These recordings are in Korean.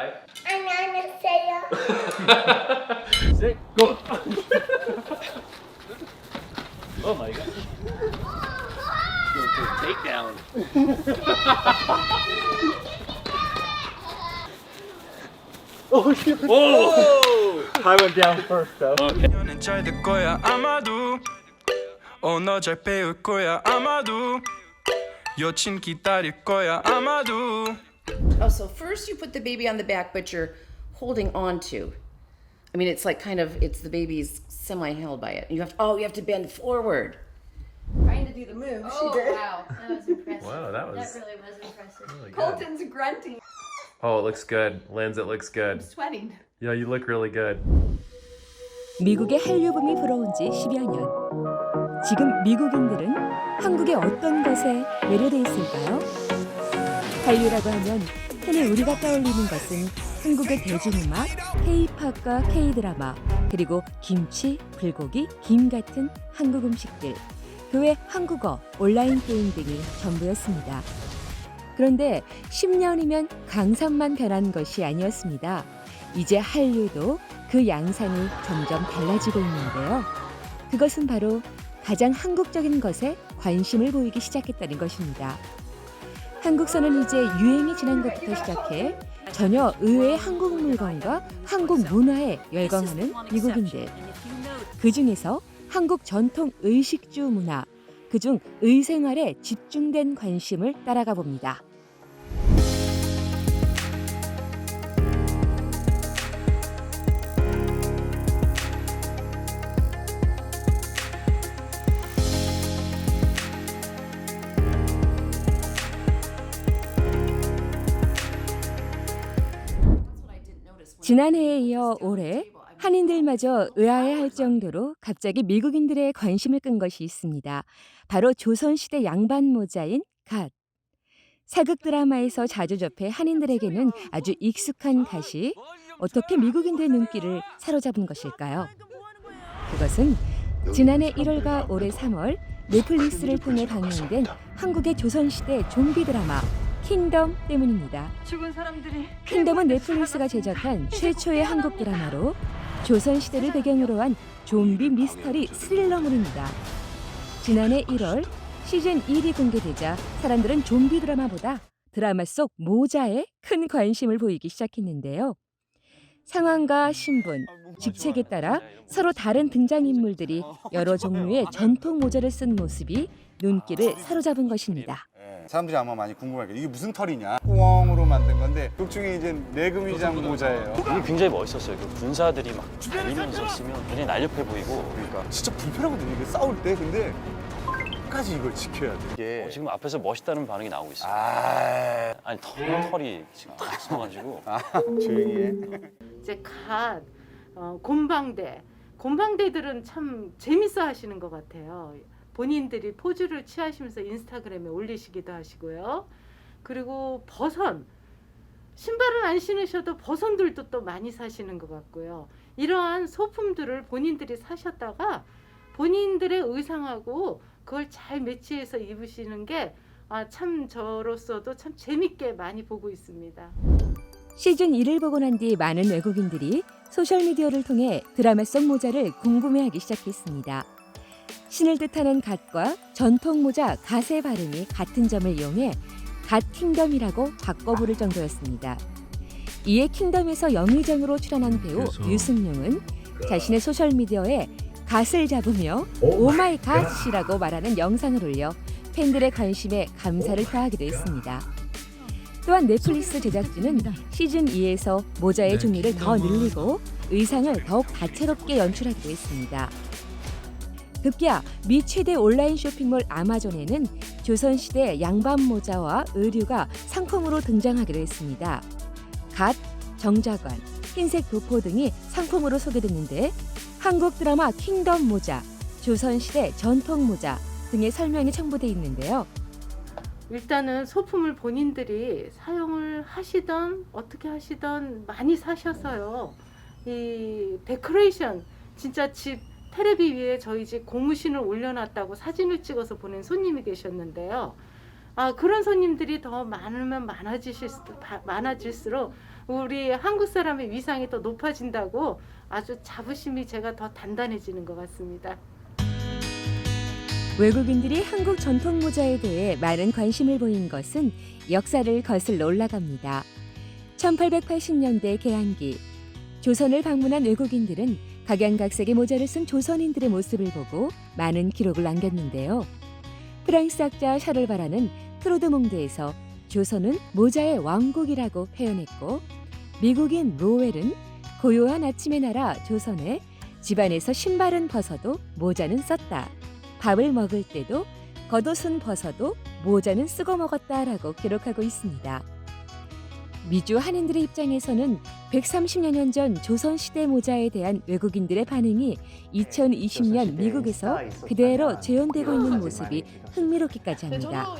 Bye. 안녕하세요. Sit. Go. Oh my god. Takedown. Oh shit. Whoa. I went down first though. Okay. 너는 잘 될 거야 아마도 너 잘 배울 거야 아마도 여친 기다릴 거야 아마도. Oh, so first you put the baby on the back, but you're holding on to. I mean, it's like kind of, it's the baby's semi-held by it. You have to bend forward. Trying to do the move. Oh, She did. wow. That was impressive. Wow, that was really was impressive. really good. Colton's grunting. Oh, it looks good. Linz, it looks good. Sweating. Yeah, you look really good. 미국의 한류붐이 불어온 지 10여 년. 지금 미국인들은 한국의 어떤 것에 매료돼 있을까요? 한류라고 하면 흔히 우리가 떠올리는 것은 한국의 대중음악, K-팝과 K-드라마, 그리고 김치, 불고기, 김 같은 한국 음식들, 그 외 한국어, 온라인 게임 등이 전부였습니다. 그런데 10년이면 강산만 변한 것이 아니었습니다. 이제 한류도 그 양상이 점점 달라지고 있는데요. 그것은 바로 가장 한국적인 것에 관심을 보이기 시작했다는 것입니다. 한국서는 이제 유행이 지난 것부터 시작해 전혀 의외의 한국 물건과 한국 문화에 열광하는 미국인들. 그 중에서 한국 전통 의식주 문화, 그중 의생활에 집중된 관심을 따라가 봅니다. 지난해에 이어 올해 한인들마저 의아해할 정도로 갑자기 미국인들의 관심을 끈 것이 있습니다. 바로 조선시대 양반 모자인 갓. 사극 드라마에서 자주 접해 한인들에게는 아주 익숙한 갓이 어떻게 미국인들의 눈길을 사로잡은 것일까요? 그것은 지난해 1월과 올해 3월 넷플릭스를 통해 방영된 한국의 조선시대 좀비 드라마 킹덤 때문입니다. 죽은 사람들이 킹덤은 넷플릭스가 제작한 최초의 한국 드라마로 조선시대를 배경으로 한 좀비 미스터리 스릴러물입니다. 지난해 1월 시즌 1이 공개되자 사람들은 좀비 드라마보다 드라마 속 모자에 큰 관심을 보이기 시작했는데요. 상황과 신분, 직책에 따라 서로 다른 등장인물들이 여러 종류의 전통 모자를 쓴 모습이 눈길을 사로잡은 것입니다. 사람들이 아마 많이 궁금할 거예요. 이게 무슨 털이냐? 꾸엉으로 만든 건데 극중에 이제 내금위장 모자예요. 이게 굉장히 멋있었어요. 그 군사들이 막 달리면서 쓰면 굉장히 날렵해 보이고. 그러니까 진짜 불편하거든요. 이게 싸울 때. 근데 끝까지 이걸 지켜야 돼. 이게 지금 앞에서 멋있다는 반응이 나오고 있어요. 아니 털이 지금 다 써가지고. 조용히 해. 이제 갓, 곰방대들은 참 재밌어 하시는 것 같아요. 본인들이 포즈를 취하시면서 인스타그램에 올리시기도 하시고요. 그리고 버선, 신발은 안 신으셔도 버선들도 또 많이 사시는 것 같고요. 이러한 소품들을 본인들이 사셨다가 본인들의 의상하고 그걸 잘 매치해서 입으시는 게 참 저로서도 참 재밌게 많이 보고 있습니다. 시즌 1을 보고 난 뒤 많은 외국인들이 소셜미디어를 통해 드라마 속 모자를 궁금해하기 시작했습니다. 신을 뜻하는 갓과 전통 모자 갓의 발음이 같은 점을 이용해 갓킹덤이라고 바꿔 부를 정도였습니다. 이에 킹덤에서 영의정으로 출연한 배우 유승용은 자신의 소셜미디어에 갓을 잡으며 오마이 갓이라고 말하는 영상을 올려 팬들의 관심에 감사를 표하기도 했습니다. 또한 넷플릭스 제작진은 시즌 2에서 모자의 종류를 더 늘리고 의상을 더욱 다채롭게 연출하기도 했습니다. 급기야 미 최대 온라인 쇼핑몰 아마존에는 조선시대 양반 모자와 의류가 상품으로 등장하기도 했습니다. 갓, 정자관, 흰색 도포 등이 상품으로 소개됐는데 한국 드라마 킹덤 모자, 조선시대 전통 모자 등의 설명이 첨부되어 있는데요. 일단은 소품을 본인들이 사용을 하시던 어떻게 하시던 많이 사셔서요. 이 데코레이션 진짜 집 테레비 위에 저희 집 고무신을 올려놨다고 사진을 찍어서 보낸 손님이 계셨는데요. 그런 손님들이 더 많으면 많아질수록 우리 한국 사람의 위상이 더 높아진다고 아주 자부심이 제가 더 단단해지는 것 같습니다. 외국인들이 한국 전통 모자에 대해 많은 관심을 보인 것은 역사를 거슬러 올라갑니다. 1880년대 개항기 조선을 방문한 외국인들은 각양각색의 모자를 쓴 조선인들의 모습을 보고 많은 기록을 남겼는데요. 프랑스 학자 샤를 바라는 트로드몽드에서 조선은 모자의 왕국이라고 표현했고, 미국인 로웰은 고요한 아침의 나라 조선에 집안에서 신발은 벗어도 모자는 썼다. 밥을 먹을 때도 겉옷은 벗어도 모자는 쓰고 먹었다라고 기록하고 있습니다. 미주 한인들의 입장에서는 130여 년 전 조선시대 모자에 대한 외국인들의 반응이 2020년 미국에서 그대로 재현되고 있는 모습이 흥미롭기까지 합니다.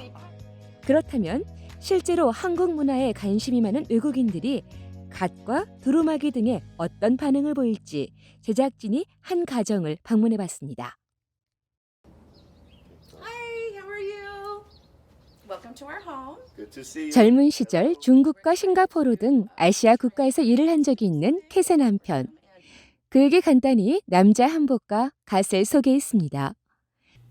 그렇다면 실제로 한국 문화에 관심이 많은 외국인들이 갓과 두루마기 등의 어떤 반응을 보일지 제작진이 한 가정을 방문해봤습니다. Hi, how are you? Welcome to our home. Good to see you. 젊은 시절 중국과 싱가포르 등 아시아 국가에서 일을 한 적이 있는 캐세 남편. 그에게 간단히 남자 한복과 갓을 소개했습니다.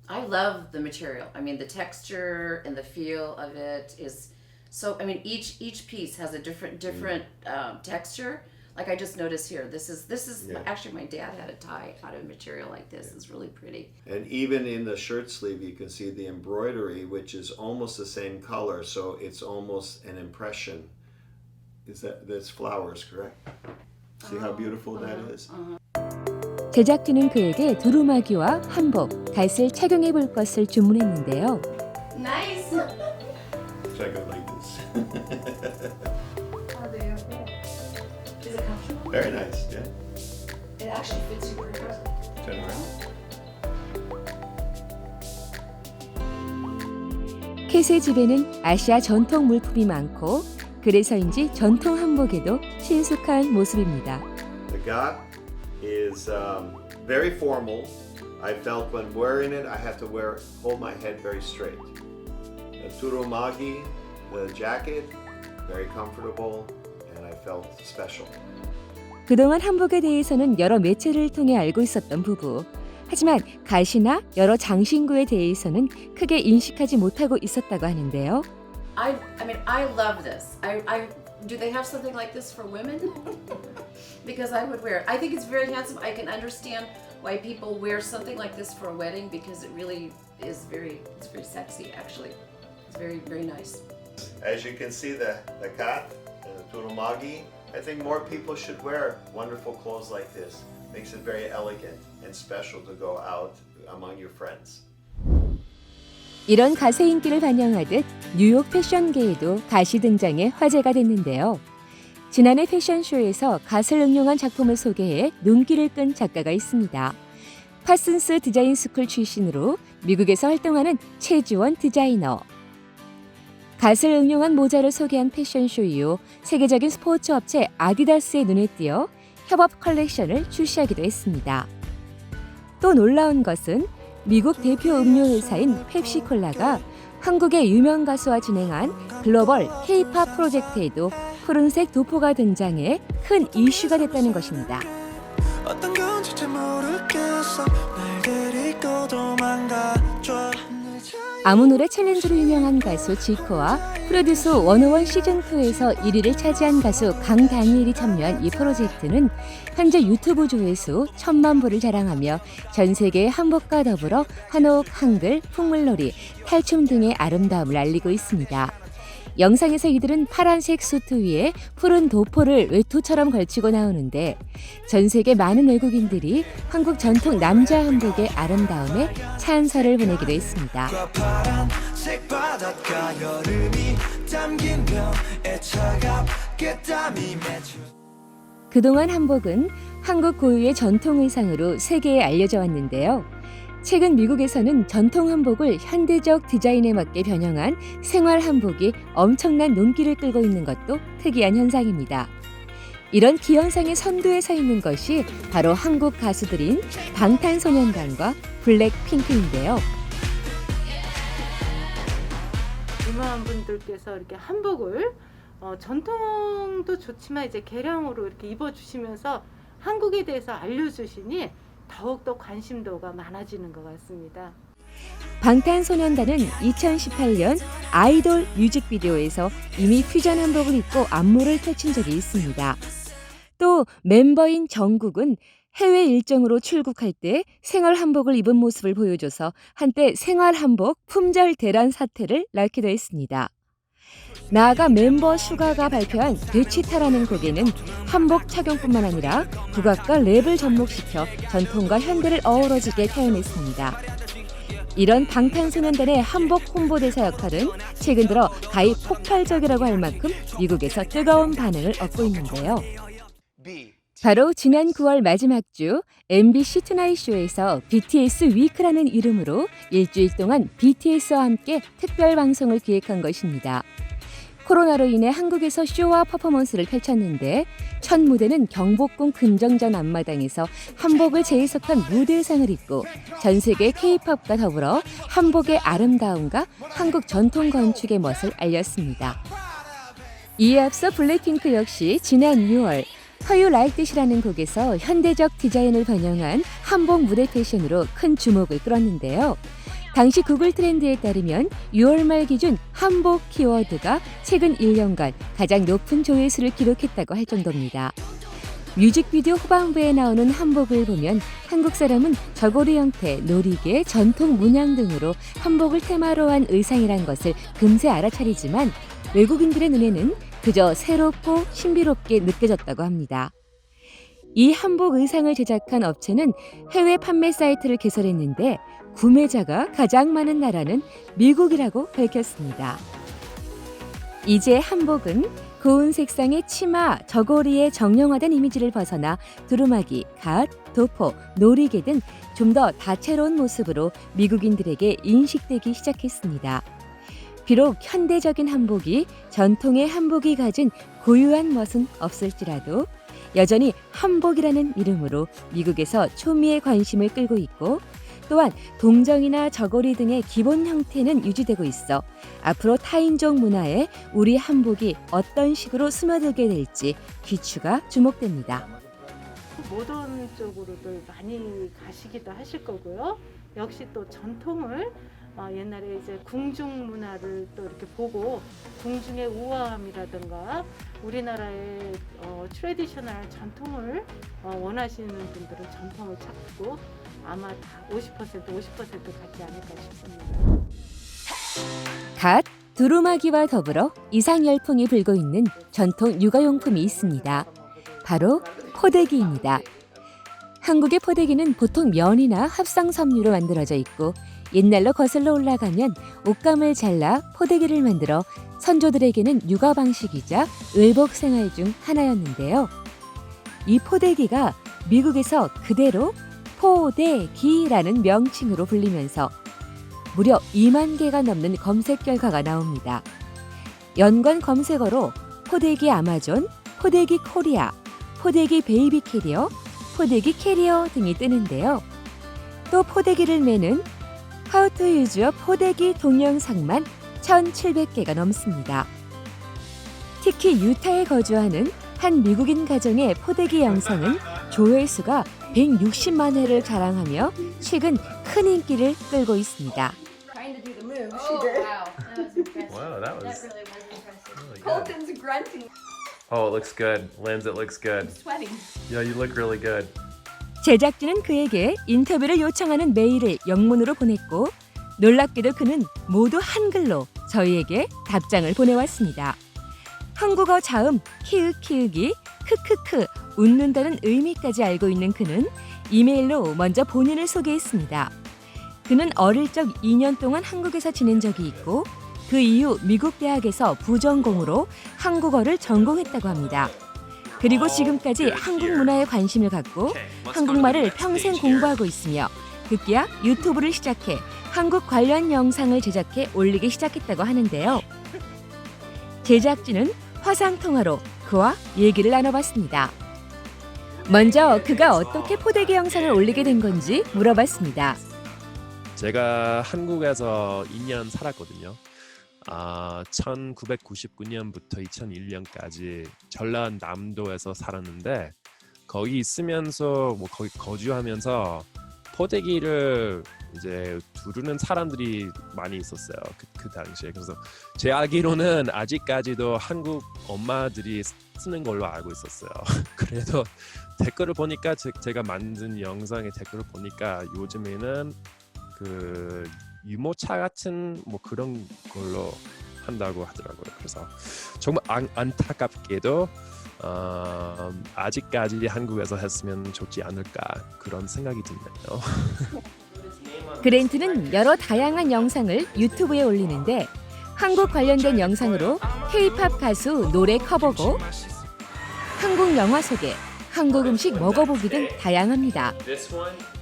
I love the material. I mean, the texture and the feel of it is so. I mean, each piece has a different texture. Like I just noticed here, this is Yeah. actually my dad had a tie out of material like this. It's really pretty. And even in the shirt sleeve, you can see the embroidery, which is almost the same color, so it's almost an impression. That's flowers, correct? See how beautiful that is? 제작진은 그에게 두루마기와 한복, 갓을 착용해 볼 것을 주문했는데요. Nice. Check it like this. How do you feel? Is it comfortable? Very nice, yeah. It actually fits you pretty good. Turn around. 캐세 집에는 아시아 전통 물품이 많고 그래서인지 전통 한복에도 친숙한 모습입니다. The gat is very formal. I felt when wearing it, I have to hold my head very straight. The turumagi, the jacket, very comfortable, and I felt special. 그동안 한복에 대해서는 여러 매체를 통해 알고 있었던 부부. 하지만 갓이나 여러 장신구에 대해서는 크게 인식하지 못하고 있었다고 하는데요. I mean, I love this. Do they have something like this for women? Because I would wear it. I think it's very handsome. I can understand why people wear something like this for a wedding because it really is it's very sexy actually. It's very, very nice. As you can see, the gat and the turumagi, I think more people should wear wonderful clothes like this. Makes it very elegant and special to go out among your friends. 이런 갓의 인기를 반영하듯 뉴욕 패션계에도 갓이 등장해 화제가 됐는데요. 지난해 패션쇼에서 갓을 응용한 작품을 소개해 눈길을 끈 작가가 있습니다. 파슨스 디자인 스쿨 출신으로 미국에서 활동하는 최주원 디자이너. 갓을 응용한 모자를 소개한 패션쇼 이후 세계적인 스포츠 업체 아디다스의 눈에 띄어 협업 컬렉션을 출시하기도 했습니다. 또 놀라운 것은 미국 대표 음료 회사인 펩시콜라가 한국의 유명 가수와 진행한 글로벌 K-팝 프로젝트에도 푸른색 도포가 등장해 큰 이슈가 됐다는 것입니다. 어떤 건지 잘 모르겠어 날 데리고 도망가줘 아무노래 챌린지로 유명한 가수 지코와 프로듀스 101 시즌2에서 1위를 차지한 가수 강다니엘이 참여한 이 프로젝트는 현재 유튜브 조회수 1,000만 부를 자랑하며 전 세계의 한복과 더불어 한옥, 한글, 풍물놀이, 탈춤 등의 아름다움을 알리고 있습니다. 영상에서 이들은 파란색 수트 위에 푸른 도포를 외투처럼 걸치고 나오는데 전 세계 많은 외국인들이 한국 전통 남자 한복의 아름다움에 찬사를 보내기도 했습니다. 파란색 바닷가 여름이 담긴 벽에 차갑게 땀이 맺혀 그동안 한복은 한국 고유의 전통 의상으로 세계에 알려져 왔는데요. 최근 미국에서는 전통 한복을 현대적 디자인에 맞게 변형한 생활 한복이 엄청난 눈길을 끌고 있는 것도 특이한 현상입니다. 이런 기현상의 선두에 서 있는 것이 바로 한국 가수들인 방탄소년단과 블랙핑크인데요. 유명한 분들께서 이렇게 한복을 전통도 좋지만 이제 개량으로 이렇게 입어주시면서 한국에 대해서 알려주시니 더욱더 관심도가 많아지는 것 같습니다. 방탄소년단은 2018년 아이돌 뮤직비디오에서 이미 퓨전 한복을 입고 안무를 펼친 적이 있습니다. 또 멤버인 정국은 해외 일정으로 출국할 때 생활 한복을 입은 모습을 보여줘서 한때 생활 한복 품절 대란 사태를 낳기도 했습니다. 나아가 멤버 슈가가 발표한 되치타라는 곡에는 한복 착용뿐만 아니라 국악과 랩을 접목시켜 전통과 현대를 어우러지게 표현했습니다. 이런 방탄소년단의 한복 홍보대사 역할은 최근 들어 가히 폭발적이라고 할 만큼 미국에서 뜨거운 반응을 얻고 있는데요. 바로 지난 9월 마지막 주 MBC 투나잇 쇼에서 BTS 위크라는 이름으로 일주일 동안 BTS와 함께 특별 방송을 기획한 것입니다. 코로나로 인해 한국에서 쇼와 퍼포먼스를 펼쳤는데 첫 무대는 경복궁 금정전 앞마당에서 한복을 재해석한 무대상을 입고 전 세계 K-팝과 더불어 한복의 아름다움과 한국 전통 건축의 멋을 알렸습니다. 이에 앞서 블랙핑크 역시 지난 6월 How You Like This이라는 곡에서 현대적 디자인을 반영한 한복 무대 패션으로 큰 주목을 끌었는데요. 당시 구글 트렌드에 따르면 6월 말 기준 한복 키워드가 최근 1년간 가장 높은 조회수를 기록했다고 할 정도입니다. 뮤직비디오 후반부에 나오는 한복을 보면 한국 사람은 저고리 형태, 놀이개, 전통 문양 등으로 한복을 테마로 한 의상이란 것을 금세 알아차리지만 외국인들의 눈에는 그저 새롭고 신비롭게 느껴졌다고 합니다. 이 한복 의상을 제작한 업체는 해외 판매 사이트를 개설했는데 구매자가 가장 많은 나라는 미국이라고 밝혔습니다. 이제 한복은 고운 색상의 치마, 저고리의 정형화된 이미지를 벗어나 두루마기, 갓, 도포, 놀이개 등 좀 더 다채로운 모습으로 미국인들에게 인식되기 시작했습니다. 비록 현대적인 한복이 전통의 한복이 가진 고유한 멋은 없을지라도 여전히 한복이라는 이름으로 미국에서 초미의 관심을 끌고 있고 또한 동정이나 저고리 등의 기본 형태는 유지되고 있어 앞으로 타인종 문화에 우리 한복이 어떤 식으로 스며들게 될지 귀추가 주목됩니다. 모던 쪽으로도 많이 가시기도 하실 거고요. 역시 또 전통을 옛날에 이제 궁중 문화를 또 이렇게 보고 궁중의 우아함이라든가 우리나라의 트레디셔널 전통을 원하시는 분들은 전통을 찾고 아마 다 50% 같지 않을까 싶습니다. 갓, 두루마기와 더불어 이상 열풍이 불고 있는 전통 육아용품이 있습니다. 바로 포대기입니다. 한국의 포대기는 보통 면이나 합성 섬유로 만들어져 있고 옛날로 거슬러 올라가면 옷감을 잘라 포대기를 만들어 선조들에게는 육아 방식이자 의복 생활 중 하나였는데요. 이 포대기가 미국에서 그대로 포대기라는 명칭으로 불리면서 무려 2만 개가 넘는 검색 결과가 나옵니다. 연관 검색어로 포대기 아마존, 포대기 코리아, 포대기 베이비 캐리어, 포대기 캐리어 등이 뜨는데요. 또 포대기를 매는 How to use a 포대기 동영상만 1,700개가 넘습니다. 특히 유타에 거주하는 한 미국인 가정의 포대기 영상은 조회수가 160만 회를 자랑하며 최근 큰 인기를 끌고 있습니다. Trying to do the move. She did. Wow. That was impressive. Wow, that was really was impressive. really good. Colton's grunting. Oh, it looks good. Lens, it looks good. Sweating. Yeah, you look really good. 제작진은 그에게 인터뷰를 요청하는 메일을 영문으로 보냈고 놀랍게도 그는 모두 한글로 저희에게 답장을 보내왔습니다. 한국어 자음 키읔키읔이 크크크 웃는다는 의미까지 알고 있는 그는 이메일로 먼저 본인을 소개했습니다. 그는 어릴 적 2년 동안 한국에서 지낸 적이 있고 그 이후 미국 대학에서 부전공으로 한국어를 전공했다고 합니다. 그리고 지금까지 한국 문화에 관심을 갖고 한국말을 평생 공부하고 있으며 급기야 유튜브를 시작해 한국 관련 영상을 제작해 올리기 시작했다고 하는데요. 제작진은 화상통화로 그와 얘기를 나눠봤습니다. 먼저 그가 어떻게 포대기 영상을 올리게 된 건지 물어봤습니다. 제가 한국에서 2년 살았거든요. 1999년부터 2001년까지 전라남도에서 살았는데 거기 있으면서 뭐 거기 거주하면서 포대기를 이제 두르는 사람들이 많이 있었어요. 그 당시에. 그래서 제 알기로는 아직까지도 한국 엄마들이 쓰는 걸로 알고 있었어요. 그래도 댓글을 보니까 제가 만든 영상의 댓글을 보니까 요즘에는 그 유모차 같은 뭐 그런 걸로 한다고 하더라고요. 그래서 정말 안타깝게도 아직까지 한국에서 했으면 좋지 않을까 그런 생각이 드네요. 그랜트는 여러 다양한 영상을 유튜브에 올리는데 한국 관련된 영상으로 K-팝 가수 노래 커버곡, 한국 영화 소개, 한국 음식 먹어보기 등 다양합니다.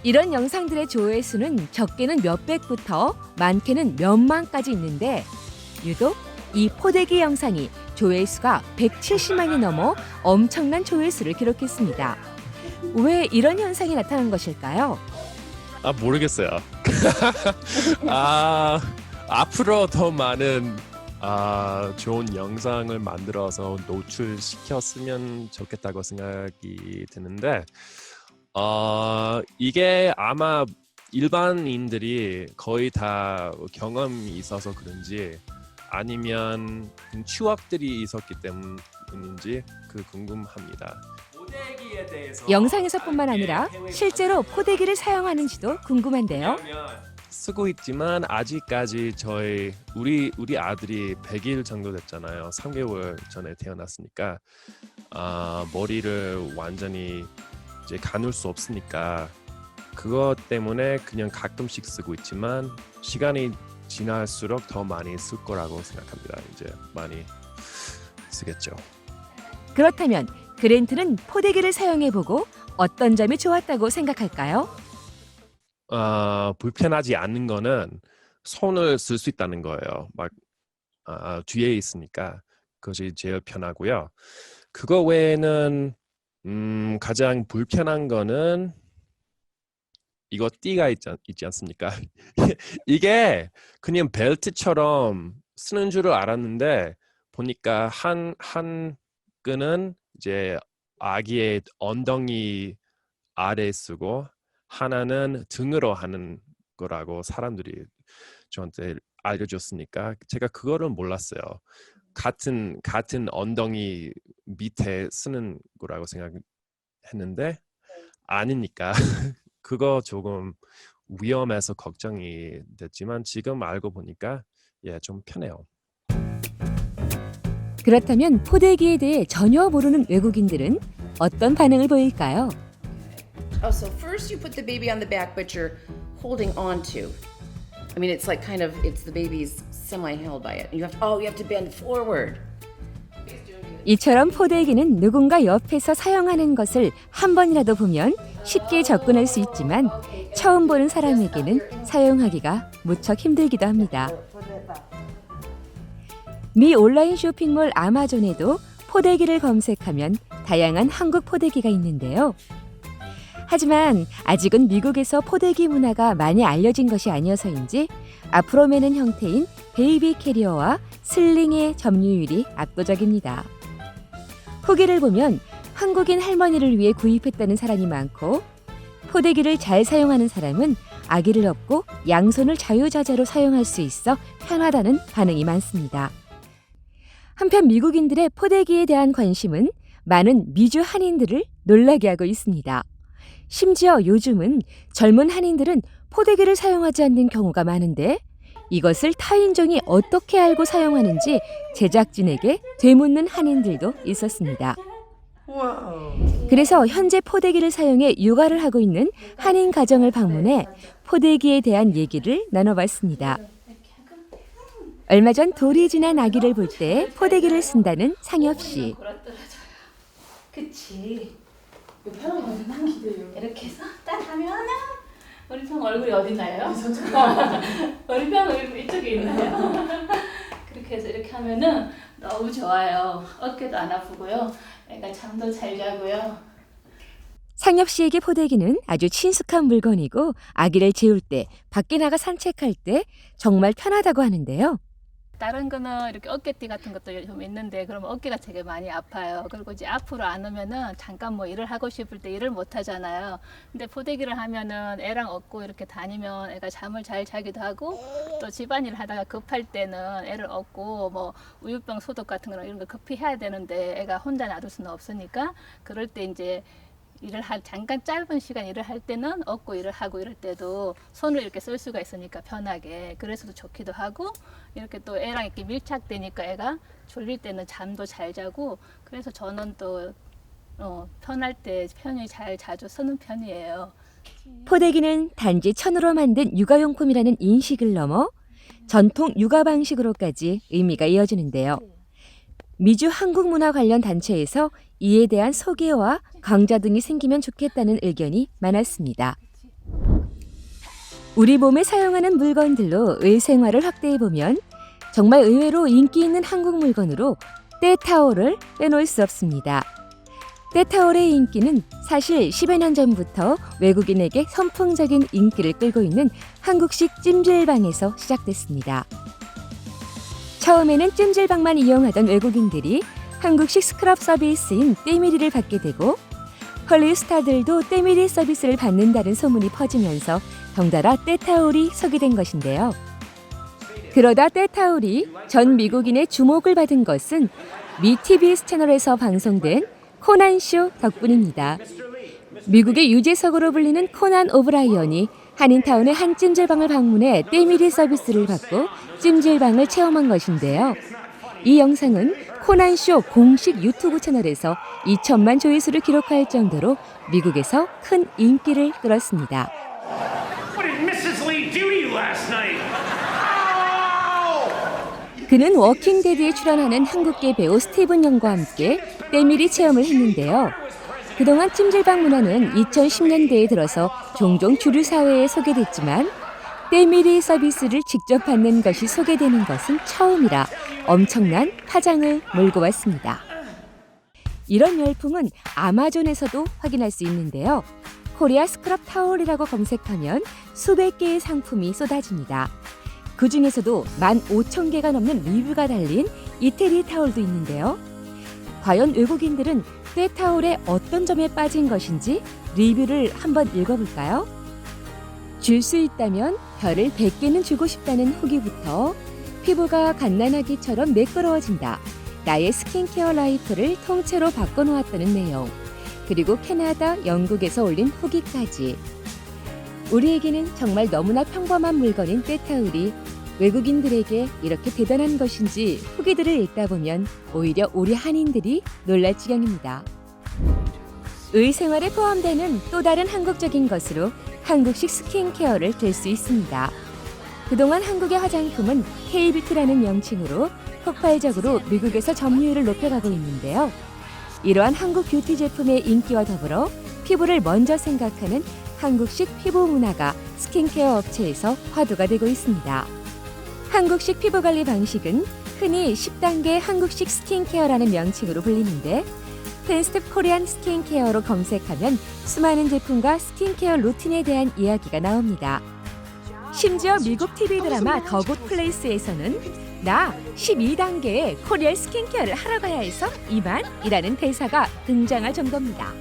이런 영상들의 조회수는 적게는 몇백부터 많게는 몇만까지 있는데 유독 이 포대기 영상이 조회수가 170만이 넘어 엄청난 조회수를 기록했습니다. 왜 이런 현상이 나타난 것일까요? 모르겠어요. 앞으로 더 많은 좋은 영상을 만들어서 노출시켰으면 좋겠다고 생각이 드는데 이게 아마 일반인들이 거의 다 경험이 있어서 그런지 아니면 추억들이 있었기 때문인지 궁금합니다. 영상에서뿐만 아니라 실제로 포대기를 사용하는지도 궁금한데요. 쓰고 있지만 아직까지 우리 아들이 100일 정도 됐잖아요. 3개월 전에 태어났으니까 머리를 완전히 이제 가눌 수 없으니까 그것 때문에 그냥 가끔씩 쓰고 있지만 시간이 지날수록 더 많이 쓸 거라고 생각합니다. 이제 많이 쓰겠죠. 그렇다면 그랜트는 포대기를 사용해보고 어떤 점이 좋았다고 생각할까요? 불편하지 않는 거는 손을 쓸 수 있다는 거예요. 막 뒤에 있으니까 그것이 제일 편하고요. 그거 외에는 가장 불편한 거는 이거 띠가 있지 않습니까? 이게 그냥 벨트처럼 쓰는 줄을 알았는데 보니까 한 끈은 이제 아기의 엉덩이 아래에 쓰고 하나는 등으로 하는 거라고 사람들이 저한테 알려줬으니까 제가 그거를 몰랐어요. 같은 엉덩이 밑에 쓰는 거라고 생각했는데 아니니까 그거 조금 위험해서 걱정이 됐지만 지금 알고 보니까 좀 편해요. 그렇다면 포대기에 대해 전혀 모르는 외국인들은 어떤 반응을 보일까요? Oh, so first you put the baby on the back, but you're holding on to. I mean, it's like it's the baby's semi-held by it. You have to bend forward. 이처럼 포대기는 누군가 옆에서 사용하는 것을 한 번이라도 보면 쉽게 접근할 수 있지만 처음 보는 사람에게는 사용하기가 무척 힘들기도 합니다. 미 온라인 쇼핑몰 아마존에도 포대기를 검색하면 다양한 한국 포대기가 있는데요. 하지만 아직은 미국에서 포대기 문화가 많이 알려진 것이 아니어서인지 앞으로 매는 형태인 베이비 캐리어와 슬링의 점유율이 압도적입니다. 후기를 보면 한국인 할머니를 위해 구입했다는 사람이 많고 포대기를 잘 사용하는 사람은 아기를 업고 양손을 자유자재로 사용할 수 있어 편하다는 반응이 많습니다. 한편 미국인들의 포대기에 대한 관심은 많은 미주 한인들을 놀라게 하고 있습니다. 심지어 요즘은 젊은 한인들은 포대기를 사용하지 않는 경우가 많은데 이것을 타인종이 어떻게 알고 사용하는지 제작진에게 되묻는 한인들도 있었습니다. 그래서 현재 포대기를 사용해 육아를 하고 있는 한인 가정을 방문해 포대기에 대한 얘기를 나눠봤습니다. 얼마 전 돌이 지난 아기를 볼 때 포대기를 쓴다는 상엽 씨. 그치. 편하게 어디나 이렇게 해서 딱 하면은 우리 편 얼굴이 어디 나요? 우리 편 얼굴 이쪽에 있나요? 그렇게 해서 이렇게 하면은 너무 좋아요. 어깨도 안 아프고요. 애가 잠도 잘 자고요. 상엽 씨에게 포대기는 아주 친숙한 물건이고 아기를 재울 때, 밖에 나가 산책할 때 정말 편하다고 하는데요. 다른 거는 이렇게 어깨띠 같은 것도 좀 있는데 그러면 어깨가 되게 많이 아파요. 그리고 이제 앞으로 안 오면은 잠깐 뭐 일을 하고 싶을 때 일을 못 하잖아요. 근데 포대기를 하면은 애랑 업고 이렇게 다니면 애가 잠을 잘 자기도 하고 또 집안일 하다가 급할 때는 애를 업고 뭐 우유병 소독 같은 거나 이런 거 급히 해야 되는데 애가 혼자 놔둘 수는 없으니까 그럴 때 이제 잠깐 짧은 시간 일을 할 때는 업고 일을 하고 이럴 때도 손을 이렇게 쓸 수가 있으니까 편하게 그래서도 좋기도 하고 이렇게 또 애랑 이렇게 밀착되니까 애가 졸릴 때는 잠도 잘 자고 그래서 저는 또 편할 때 편히 잘 자주 쓰는 편이에요. 포대기는 단지 천으로 만든 육아용품이라는 인식을 넘어 전통 육아 방식으로까지 의미가 이어지는데요. 미주 한국문화 관련 단체에서 이에 대한 소개와 강좌 등이 생기면 좋겠다는 의견이 많았습니다. 우리 몸에 사용하는 물건들로 의생활을 확대해보면 정말 의외로 인기 있는 한국 물건으로 때타올을 빼놓을 수 없습니다. 때타올의 인기는 사실 10여 년 전부터 외국인에게 선풍적인 인기를 끌고 있는 한국식 찜질방에서 시작됐습니다. 처음에는 찜질방만 이용하던 외국인들이 한국식 스크럽 서비스인 때밀이를 받게 되고 헐리우드 스타들도 때밀이 서비스를 받는다는 소문이 퍼지면서 덩달아 때타올이 소개된 것인데요. 그러다 때타올이 전 미국인의 주목을 받은 것은 미 TBS 채널에서 방송된 코난쇼 덕분입니다. 미국의 유재석으로 불리는 코난 오브라이언이 한인타운의 한 찜질방을 방문해 때밀이 서비스를 받고 찜질방을 체험한 것인데요. 이 영상은 코난쇼 공식 유튜브 채널에서 2천만 조회수를 기록할 정도로 미국에서 큰 인기를 끌었습니다. 그는 워킹데드에 출연하는 한국계 배우 스티븐 영과 함께 때밀이 체험을 했는데요. 그동안 찜질방 문화는 2010년대에 들어서 종종 주류 사회에 소개됐지만 때밀이 서비스를 직접 받는 것이 소개되는 것은 처음이라 엄청난 파장을 몰고 왔습니다. 이런 열풍은 아마존에서도 확인할 수 있는데요. 코리아 스크럽 타올이라고 검색하면 수백 개의 상품이 쏟아집니다. 그 중에서도 15,000개가 넘는 리뷰가 달린 이태리 타올도 있는데요. 과연 외국인들은 때타올의 어떤 점에 빠진 것인지 리뷰를 한번 읽어볼까요? 줄 수 있다면 별을 100개는 주고 싶다는 후기부터 피부가 갓난아기처럼 매끄러워진다. 나의 스킨케어 라이프를 통째로 바꿔놓았다는 내용. 그리고 캐나다, 영국에서 올린 후기까지. 우리에게는 정말 너무나 평범한 물건인 때타올이 외국인들에게 이렇게 대단한 것인지 후기들을 읽다 보면 오히려 우리 한인들이 놀랄 지경입니다. 의생활에 포함되는 또 다른 한국적인 것으로 한국식 스킨케어를 들 수 있습니다. 그동안 한국의 화장품은 K-뷰티라는 명칭으로 폭발적으로 미국에서 점유율을 높여가고 있는데요. 이러한 한국 뷰티 제품의 인기와 더불어 피부를 먼저 생각하는 한국식 피부 문화가 스킨케어 업체에서 화두가 되고 있습니다. 한국식 피부관리 방식은 흔히 10단계 한국식 스킨케어라는 명칭으로 불리는데 10스텝 코리안 스킨케어로 검색하면 수많은 제품과 스킨케어 루틴에 대한 이야기가 나옵니다. 심지어 미국 TV 드라마 더 굿 플레이스에서는 나 12단계의 코리안 스킨케어를 하러 가야 해서 이만이라는 대사가 등장할 정도입니다.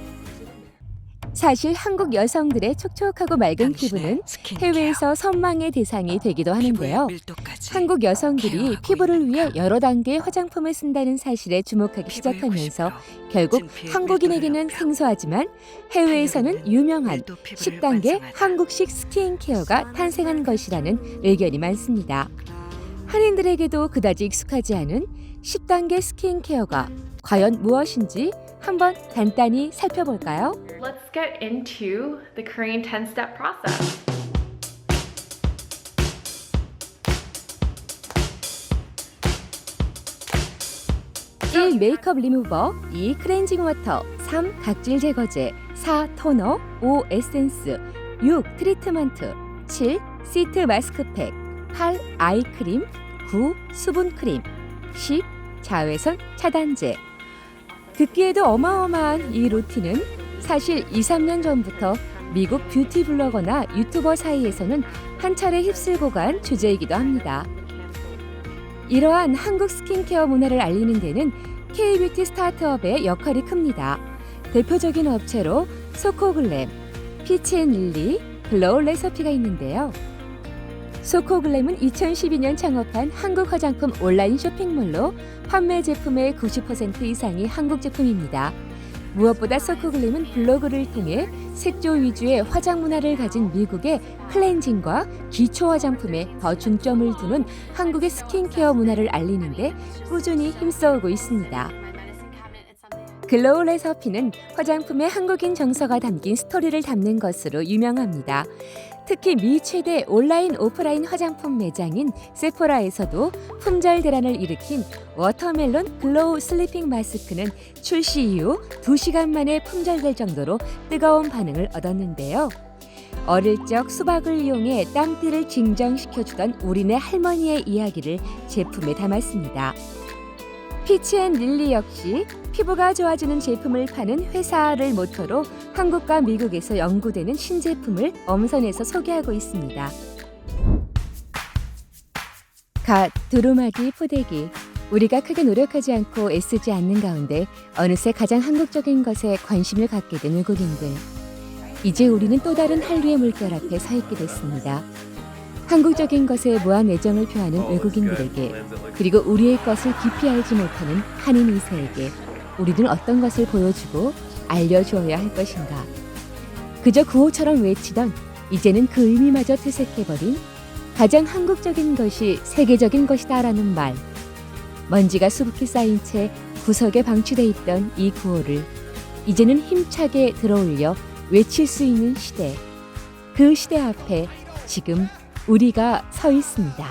사실 한국 여성들의 촉촉하고 맑은 피부는 해외에서 선망의 대상이 되기도 하는데요. 한국 여성들이 피부를 위해 여러 단계의 화장품을 쓴다는 사실에 주목하기 시작하면서 결국 한국인에게는 생소하지만 해외에서는 유명한 10단계 한국식 스킨케어가 탄생한 것이라는 의견이 많습니다. 한인들에게도 그다지 익숙하지 않은 10단계 스킨케어가 과연 무엇인지 한번 간단히 살펴볼까요? Let's get into the Korean 10-step process. 1. 메이크업 리무버 2. 클렌징 워터 3. 각질 제거제 4. 토너 5. 에센스 6. 트리트먼트 7. 시트 마스크팩 8. 아이크림 9. 수분크림 10. 자외선 차단제. 듣기에도 어마어마한 이 루틴은 사실 2-3년 전부터 미국 뷰티 블로거나 유튜버 사이에서는 한 차례 휩쓸고 간 주제이기도 합니다. 이러한 한국 스킨케어 문화를 알리는 데는 K-뷰티 스타트업의 역할이 큽니다. 대표적인 업체로 소코글램, 피치앤릴리, 글로우 레서피가 있는데요. 소코글램은 2012년 창업한 한국 화장품 온라인 쇼핑몰로 판매 제품의 90% 이상이 한국 제품입니다. 무엇보다 소코글램은 블로그를 통해 색조 위주의 화장 문화를 가진 미국의 클렌징과 기초 화장품에 더 중점을 두는 한국의 스킨케어 문화를 알리는 데 꾸준히 힘써오고 있습니다. 글로우 레서피는 화장품의 한국인 정서가 담긴 스토리를 담는 것으로 유명합니다. 특히 미 최대 온라인 오프라인 화장품 매장인 세포라에서도 품절 대란을 일으킨 워터멜론 글로우 슬리핑 마스크는 출시 이후 2시간 만에 품절될 정도로 뜨거운 반응을 얻었는데요. 어릴 적 수박을 이용해 땀띠를 진정시켜주던 우리네 할머니의 이야기를 제품에 담았습니다. 피치앤릴리 역시 피부가 좋아지는 제품을 파는 회사를 모토로 한국과 미국에서 연구되는 신제품을 엄선해서 소개하고 있습니다. 갓, 두루마기, 포대기. 우리가 크게 노력하지 않고 애쓰지 않는 가운데 어느새 가장 한국적인 것에 관심을 갖게 된 외국인들. 이제 우리는 또 다른 한류의 물결 앞에 서 있게 됐습니다. 한국적인 것에 무한 애정을 표하는 외국인들에게, 그리고 우리의 것을 깊이 알지 못하는 한인 2세에게 우리는 어떤 것을 보여주고 알려주어야 할 것인가. 그저 구호처럼 외치던 이제는 그 의미마저 퇴색해버린 가장 한국적인 것이 세계적인 것이다라는 말. 먼지가 수북히 쌓인 채 구석에 방치돼 있던 이 구호를 이제는 힘차게 들어올려 외칠 수 있는 시대. 그 시대 앞에 지금 우리가 서 있습니다.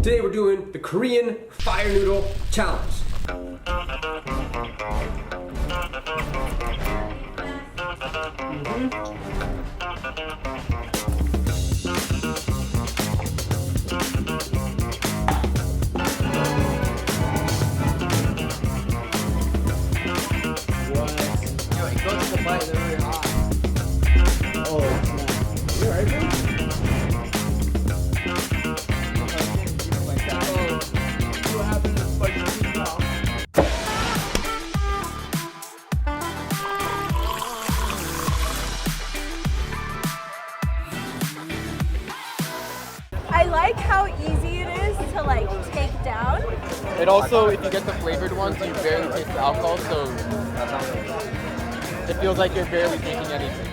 Today we're doing the Korean Fire Noodle Challenge. Yo, it goes to the bite, they're really hot. Oh, snap. You alright, bro? I like how easy it is to like take down. And also, if you get the flavored ones, you barely taste the alcohol, so it feels like you're barely drinking anything.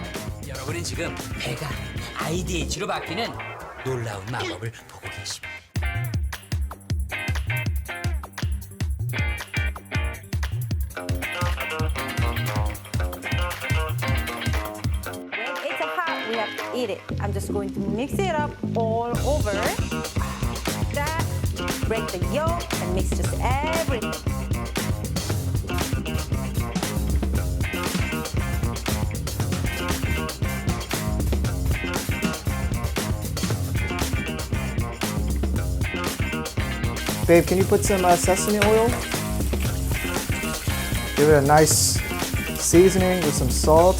여러분은 지금 배가 IDH로 바뀌는 놀라운 마법을 보고 계십니다. When it's hot, we have to eat it. I'm just going to mix it up all over. That, break the yolk and mix just everything. Babe, can you put some sesame oil? Give it a nice seasoning with some salt.